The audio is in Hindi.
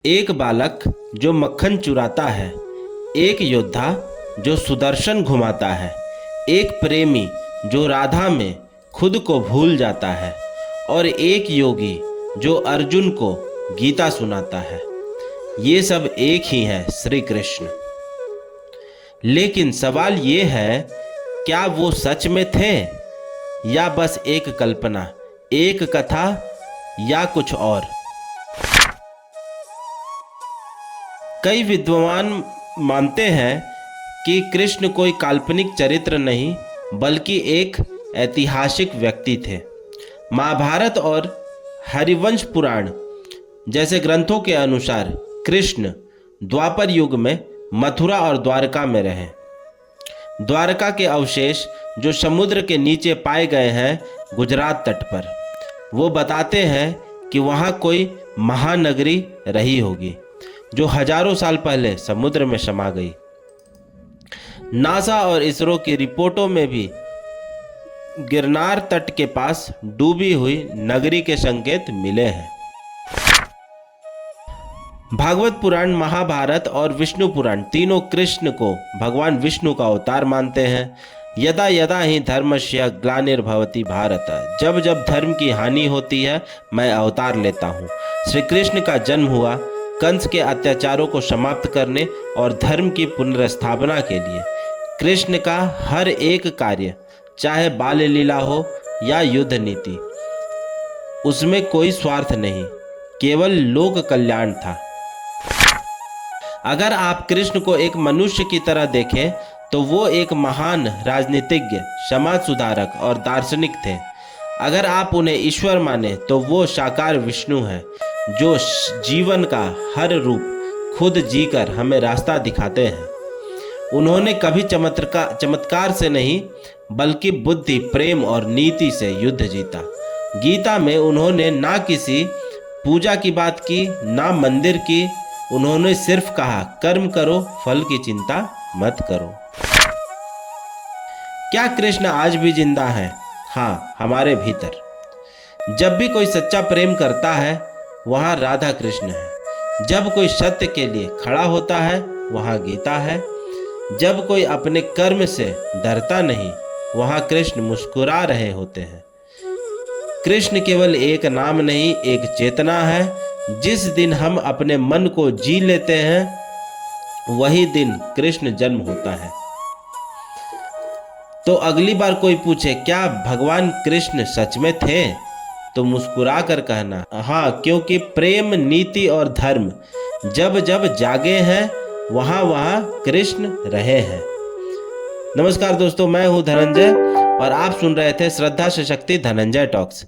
एक बालक जो मक्खन चुराता है, एक योद्धा जो सुदर्शन घुमाता है, एक प्रेमी जो राधा में खुद को भूल जाता है और एक योगी जो अर्जुन को गीता सुनाता है। ये सब एक ही है, श्री कृष्ण। लेकिन सवाल ये है, क्या वो सच में थे या बस एक कल्पना, एक कथा या कुछ और? कई विद्वान मानते हैं कि कृष्ण कोई काल्पनिक चरित्र नहीं बल्कि एक ऐतिहासिक व्यक्ति थे। महाभारत और हरिवंश पुराण जैसे ग्रंथों के अनुसार कृष्ण द्वापर युग में मथुरा और द्वारका में रहे। द्वारका के अवशेष जो समुद्र के नीचे पाए गए हैं गुजरात तट पर, वो बताते हैं कि वहाँ कोई महानगरी रही होगी जो हजारों साल पहले समुद्र में समा गई। नासा और इसरो की रिपोर्टों में भी गिरनार तट के पास डूबी हुई नगरी के संकेत मिले हैं। भागवत पुराण, महाभारत और विष्णु पुराण तीनों कृष्ण को भगवान विष्णु का अवतार मानते हैं। यदा यदा ही धर्मस्य ग्लानिर्भवति भारत, जब जब धर्म की हानि होती है मैं अवतार लेता हूँ। श्री कृष्ण का जन्म हुआ कंस के अत्याचारों को समाप्त करने और धर्म की पुनर्स्थापना के लिए। कृष्ण का हर एक कार्य, चाहे बाल लीला हो या युद्ध नीति, उसमें कोई स्वार्थ नहीं, केवल लोक कल्याण था। अगर आप कृष्ण को एक मनुष्य की तरह देखें तो वो एक महान राजनीतिज्ञ, समाज सुधारक और दार्शनिक थे। अगर आप उन्हें ईश्वर माने तो वो साकार विष्णु है जो जीवन का हर रूप खुद जीकर हमें रास्ता दिखाते हैं। उन्होंने कभी चमत्कार से नहीं बल्कि बुद्धि, प्रेम और नीति से युद्ध जीता। गीता में उन्होंने ना किसी पूजा की बात की, ना मंदिर की। उन्होंने सिर्फ कहा, कर्म करो, फल की चिंता मत करो। क्या कृष्ण आज भी जिंदा है? हाँ, हमारे भीतर। जब भी कोई सच्चा प्रेम करता है वहाँ राधा कृष्ण है। जब कोई सत्य के लिए खड़ा होता है वहाँ गीता है। जब कोई अपने कर्म से डरता नहीं वहाँ कृष्ण मुस्कुरा रहे होते हैं। कृष्ण केवल एक नाम नहीं, एक चेतना है। जिस दिन हम अपने मन को जी लेते हैं वही दिन कृष्ण जन्म होता है। तो अगली बार कोई पूछे क्या भगवान कृष्ण सच में थे, तो मुस्कुरा कर कहना, हाँ, क्योंकि प्रेम, नीति और धर्म जब जब जागे हैं वहाँ वहाँ कृष्ण रहे हैं। नमस्कार दोस्तों, मैं हूँ धनंजय और आप सुन रहे थे श्रद्धा से शक्ति धनंजय टॉक्स।